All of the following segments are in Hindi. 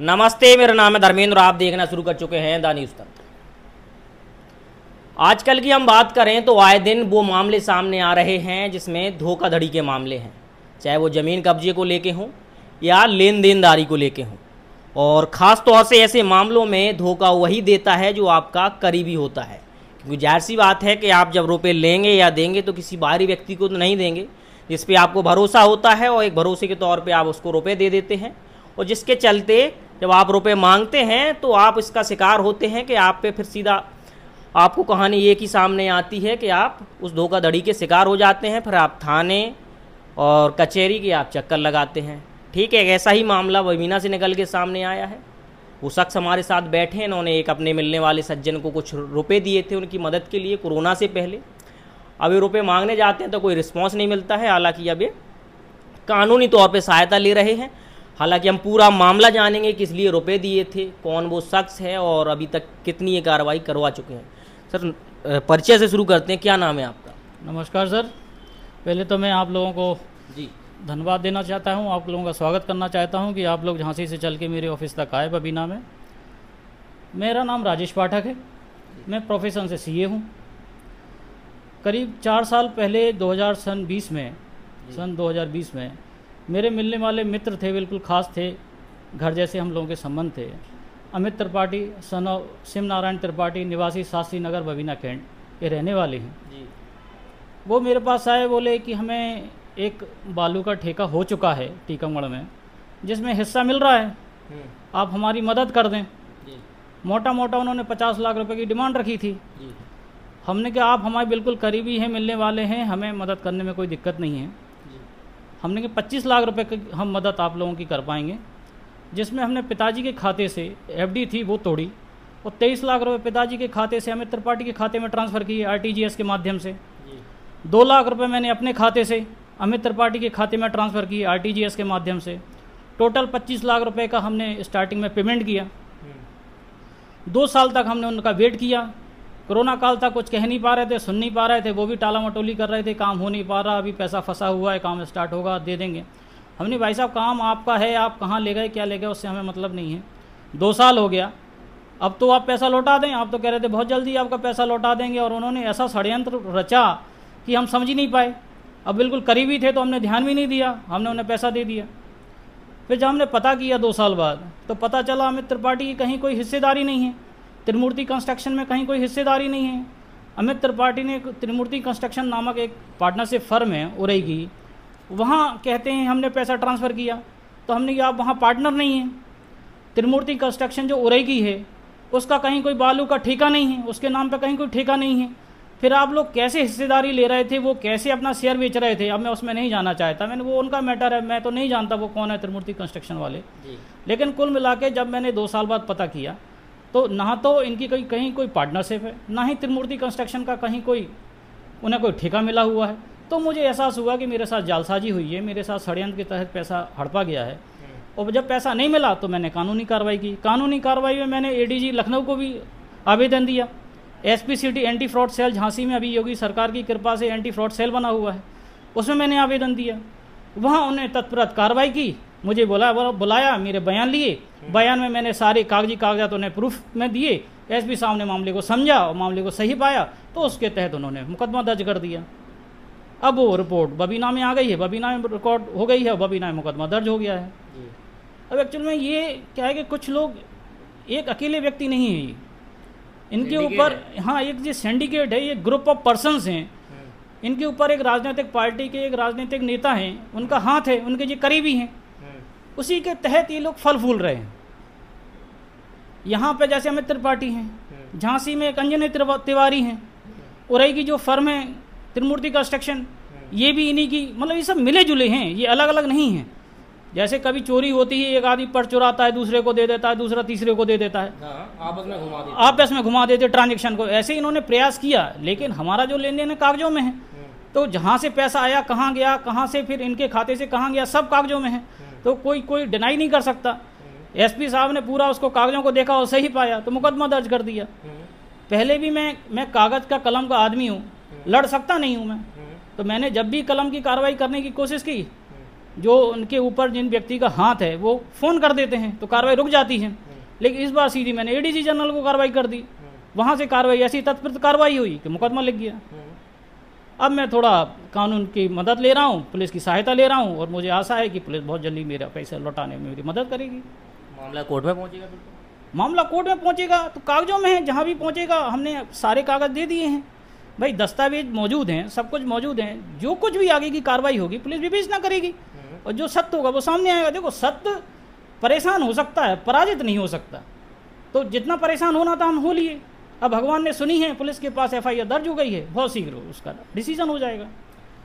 नमस्ते, मेरा नाम है धर्मेंद्र। आप देखना शुरू कर चुके हैं द न्यूज़ तंत्र। आजकल की हम बात करें तो आए दिन वो मामले सामने आ रहे हैं जिसमें धोखाधड़ी के मामले हैं, चाहे वो ज़मीन कब्जे को लेके हों या लेन देनदारी को लेके हों। और ख़ास तौर से ऐसे मामलों में धोखा वही देता है जो आपका करीबी होता है, क्योंकि जाहिर सी बात है कि आप जब रुपए लेंगे या देंगे तो किसी बाहरी व्यक्ति को तो नहीं देंगे जिस पे आपको भरोसा होता है, और एक भरोसे के तौर पे आप उसको रुपए दे देते हैं, और जिसके चलते जब आप रुपए मांगते हैं तो आप इसका शिकार होते हैं कि आप पे फिर सीधा आपको कहानी एक ही सामने आती है कि आप उस धोखाधड़ी के शिकार हो जाते हैं। फिर आप थाने और कचहरी के आप चक्कर लगाते हैं। ठीक है, ऐसा ही मामला बबीना से निकल के सामने आया है। वो शख्स हमारे साथ बैठे हैं, इन्होंने एक अपने मिलने वाले सज्जन को कुछ रुपए दिए थे उनकी मदद के लिए कोरोना से पहले। अब ये रुपए मांगने जाते हैं तो कोई रिस्पॉन्स नहीं मिलता है। हालांकि अब ये कानूनी तौर पे सहायता ले रहे हैं। हालांकि हम पूरा मामला जानेंगे किस लिए रुपए दिए थे, कौन वो शख्स है और अभी तक कितनी ये कार्रवाई करवा चुके हैं। सर, परिचय से शुरू करते हैं, क्या नाम है आपका? नमस्कार सर, पहले तो मैं आप लोगों को जी धन्यवाद देना चाहता हूं, आप लोगों का स्वागत करना चाहता हूं कि आप लोग झांसी से चल के मेरे ऑफिस तक आए बबीना में। मेरा नाम राजेश पाठक है, मैं प्रोफेशन से सीए हूं। करीब 4 साल पहले 2020 में मेरे मिलने वाले मित्र थे, बिल्कुल ख़ास थे, घर जैसे हम लोगों के संबंध थे। अमित त्रिपाठी सन ऑफ शिव नारायण त्रिपाठी, निवासी शास्त्री नगर बबीना कैंट के रहने वाले हैं जी। वो मेरे पास आए, बोले कि हमें एक बालू का ठेका हो चुका है टीकमगढ़ में जिसमें हिस्सा मिल रहा है, आप हमारी मदद कर दें। मोटा मोटा उन्होंने 50 लाख रुपए की डिमांड रखी थी। हमने कहा आप हमारे बिल्कुल करीबी हैं, मिलने वाले हैं, हमें मदद करने में कोई दिक्कत नहीं है। हमने कहा 25 लाख रुपए की हम मदद आप लोगों की कर पाएंगे, जिसमें हमने पिताजी के खाते से एफडी थी वो तोड़ी और 23 लाख रुपए पिताजी के खाते से अमित त्रिपाठी के खाते में ट्रांसफ़र किए आरटीजीएस के माध्यम से। 2 लाख रुपए मैंने अपने खाते से अमित त्रिपाठी के खाते में ट्रांसफ़र किए आरटीजीएस के माध्यम से। टोटल 25 लाख रुपए का हमने स्टार्टिंग में पेमेंट किया। 2 साल तक हमने उनका वेट किया। कोरोना काल था, कुछ कह नहीं पा रहे थे, सुन नहीं पा रहे थे, वो भी टाला मटोली कर रहे थे, काम हो नहीं पा रहा, अभी पैसा फंसा हुआ है, काम स्टार्ट होगा दे देंगे। हमने भाई साहब काम आपका है, आप कहाँ ले गए क्या ले गए उससे हमें मतलब नहीं है। 2 साल हो गया, अब तो आप पैसा लौटा दें। आप तो कह रहे थे बहुत जल्दी आपका पैसा लौटा देंगे, और उन्होंने ऐसा षड्यंत्र रचा कि हम समझ ही नहीं पाए। अब बिल्कुल करीबी थे तो हमने ध्यान भी नहीं दिया, हमने उन्हें पैसा दे दिया। फिर जब हमने पता किया 2 साल बाद तो पता चला अमित त्रिपाठी की कहीं कोई हिस्सेदारी नहीं है, त्रिमूर्ति कंस्ट्रक्शन में कहीं कोई हिस्सेदारी नहीं है। अमित त्रिपाठी ने त्रिमूर्ति कंस्ट्रक्शन नामक एक पार्टनरशिप फर्म है उरई की, वहाँ कहते हैं हमने पैसा ट्रांसफ़र किया, तो हमने कहा आप वहाँ पार्टनर नहीं हैं। त्रिमूर्ति कंस्ट्रक्शन जो उरई की है उसका कहीं कोई बालू का ठेका नहीं है, उसके नाम पर कहीं कोई ठेका नहीं है। फिर आप लोग कैसे हिस्सेदारी ले रहे थे, वो कैसे अपना शेयर बेच रहे थे, अब मैं उसमें नहीं जाना चाहता, मैंने वो उनका मैटर है, मैं तो नहीं जानता वो कौन है त्रिमूर्ति कंस्ट्रक्शन वाले। लेकिन कुल मिला के जब मैंने 2 साल बाद पता किया तो ना तो इनकी कहीं कोई पार्टनरशिप है, ना ही त्रिमूर्ति कंस्ट्रक्शन का कहीं कोई उन्हें कोई ठेका मिला हुआ है। तो मुझे एहसास हुआ कि मेरे साथ जालसाजी हुई है, मेरे साथ षड्यंत्र के तहत पैसा हड़पा गया है। और जब पैसा नहीं मिला तो मैंने कानूनी कार्रवाई की। कानूनी कार्रवाई में मैंने एडीजी लखनऊ को भी आवेदन दिया। SP city anti fraud cell Jhansi में अभी योगी सरकार की कृपा से एंटी फ्रॉड सेल बना हुआ है, उसमें मैंने आवेदन दिया। वहाँ उन्हें तत्परत कार्रवाई की, मुझे बुलाया, मेरे बयान लिए। बयान में मैंने सारे कागजात उन्हें प्रूफ में दिए। एसपी साहब ने मामले को समझा और मामले को सही पाया तो उसके तहत उन्होंने मुकदमा दर्ज कर दिया। अब वो रिपोर्ट बबीना में आ गई है, बबीना में रिकॉर्ड हो गई है, बबीना में मुकदमा दर्ज हो गया है। अब एक्चुअल में ये क्या है कि कुछ लोग, एक अकेले व्यक्ति नहीं है ये, इनके ऊपर हाँ एक जो सिंडिकेट है, ये ग्रुप ऑफ पर्सन्स हैं, इनके ऊपर एक राजनीतिक पार्टी के एक राजनीतिक नेता हैं, उनका हाथ है, उनके जो करीबी हैं, उसी के तहत ये लोग फल फूल रहे हैं। यहाँ पे जैसे अमित त्रिपाठी हैं, झांसी में एक अंजनी तिवारी हैं, उरई की जो फर्म है त्रिमूर्ति कंस्ट्रक्शन, ये भी इन्हीं की, मतलब ये सब मिले जुले हैं, ये अलग अलग नहीं हैं। जैसे कभी चोरी होती है, एक आदमी पर्स चुराता है, दूसरे को दे देता है, दूसरा तीसरे को दे देता है, आपस में घुमा देते ट्रांजेक्शन को। ऐसे इन्होंने प्रयास किया, लेकिन हमारा जो लेन देन है कागजों में है। तो जहाँ से पैसा आया, कहाँ गया, कहाँ से फिर इनके खाते से कहाँ गया, सब कागजों में है, तो कोई डिनाई नहीं कर सकता। एसपी साहब ने पूरा उसको कागजों को देखा और सही पाया तो मुकदमा दर्ज कर दिया। पहले भी मैं कागज का कलम का आदमी हूँ, लड़ सकता नहीं हूँ मैं, तो मैंने जब भी कलम की कार्रवाई करने की कोशिश की जो उनके ऊपर जिन व्यक्ति का हाथ है वो फ़ोन कर देते हैं तो कार्रवाई रुक जाती है। लेकिन इस बार सीधी मैंने एडीजी जनरल को कार्रवाई कर दी, वहाँ से कार्रवाई ऐसी तत्पर कार्रवाई हुई कि मुकदमा लिख गया। अब मैं थोड़ा कानून की मदद ले रहा हूँ, पुलिस की सहायता ले रहा हूँ और मुझे आशा है कि पुलिस बहुत जल्दी मेरा पैसा लौटाने में मेरी मदद करेगी। मामला कोर्ट में पहुँचेगा? बिल्कुल मामला कोर्ट में पहुँचेगा तो कागजों में है, जहाँ भी पहुँचेगा हमने सारे कागज़ दे दिए हैं भाई, दस्तावेज मौजूद हैं, सब कुछ मौजूद हैं। जो कुछ भी आगे की कार्रवाई होगी पुलिस विवेचना करेगी और जो सत्य होगा वो सामने आएगा। देखो सत्य परेशान हो सकता है, पराजित नहीं हो सकता। तो जितना परेशान होना था हम हो लिए। अब भगवान ने सुनी है, पुलिस के पास एफआईआर दर्ज हो गई है, बहुत शीघ्र उसका डिसीजन हो जाएगा।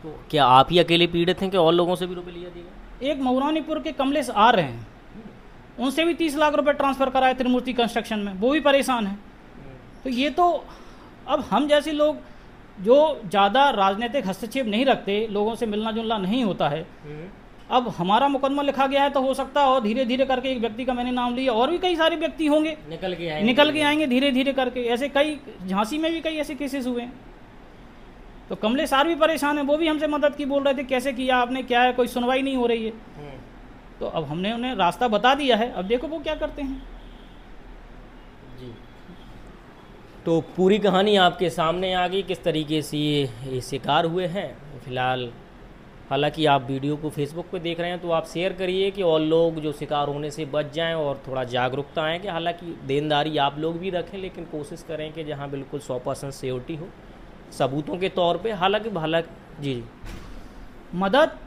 तो क्या आप ही अकेले पीड़ित हैं कि और लोगों से भी रुपये लिया जाएगा? एक मऊरानीपुर के कमलेश आ रहे हैं, उनसे भी 30 लाख रुपए ट्रांसफ़र कराए त्रिमूर्ति कंस्ट्रक्शन में, वो भी परेशान है। तो ये तो अब हम जैसे लोग जो ज़्यादा राजनीतिक हस्तक्षेप नहीं रखते, लोगों से मिलना जुलना नहीं होता है, अब हमारा मुकदमा लिखा गया है तो हो सकता है और धीरे धीरे करके एक व्यक्ति का मैंने नाम लिया, और भी कई सारे व्यक्ति होंगे निकल के आएंगे धीरे धीरे करके। ऐसे कई, झांसी में भी कई ऐसे केसेस हुए हैं। तो कमलेश सर भी परेशान है, वो भी हमसे मदद की बोल रहे थे, कैसे किया आपने, क्या है, कोई सुनवाई नहीं हो रही है। तो अब हमने उन्हें रास्ता बता दिया है, अब देखो वो क्या करते हैं। जी, तो पूरी कहानी आपके सामने आ गई, किस तरीके से ये शिकार हुए हैं। फिलहाल हालांकि आप वीडियो को फेसबुक पे देख रहे हैं तो आप शेयर करिए कि और लोग जो शिकार होने से बच जाएं और थोड़ा जागरूकता आए कि हालांकि देनदारी आप लोग भी रखें, लेकिन कोशिश करें कि जहां बिल्कुल 100% सिक्योरिटी हो सबूतों के तौर पे। हालांकि जी मदद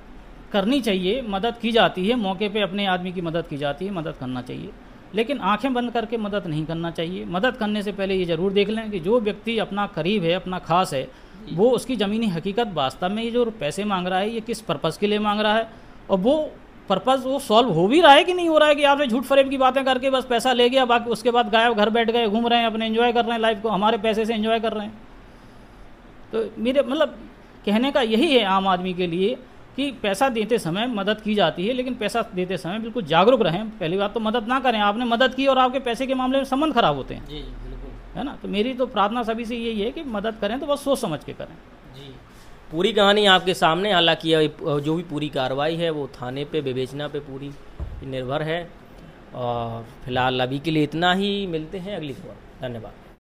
करनी चाहिए, मदद की जाती है, मौके पे अपने आदमी की मदद की जाती है, मदद करना चाहिए, लेकिन आंखें बंद करके मदद नहीं करना चाहिए। मदद करने से पहले ये ज़रूर देख लें कि जो व्यक्ति अपना करीब है, अपना खास है, वो उसकी ज़मीनी हकीकत वास्तव में ये जो पैसे मांग रहा है ये किस पर्पज़ के लिए मांग रहा है, और वो पर्पज़ वो सॉल्व हो भी रहा है कि नहीं हो रहा है, कि आपने झूठ फरेब की बातें करके बस पैसा ले गया, बाकी उसके बाद गायब, घर बैठ गए, घूम रहे हैं, अपने एंजॉय कर रहे हैं लाइफ को, हमारे पैसे से एंजॉय कर रहे हैं। तो मेरे मतलब कहने का यही है आम आदमी के लिए कि पैसा देते समय मदद की जाती है, लेकिन पैसा देते समय बिल्कुल जागरूक रहें। पहली बात तो मदद ना करें, आपने मदद की और आपके पैसे के मामले में संबंध खराब होते हैं। जी बिल्कुल, है ना। तो मेरी तो प्रार्थना सभी से यही है कि मदद करें तो बस सोच समझ के करें। जी, पूरी कहानी आपके सामने। हालांकि जो भी पूरी कार्रवाई है वो थाने पे विवेचना पे पूरी निर्भर है। और फिलहाल अभी के लिए इतना ही, मिलते हैं अगली खबर। धन्यवाद।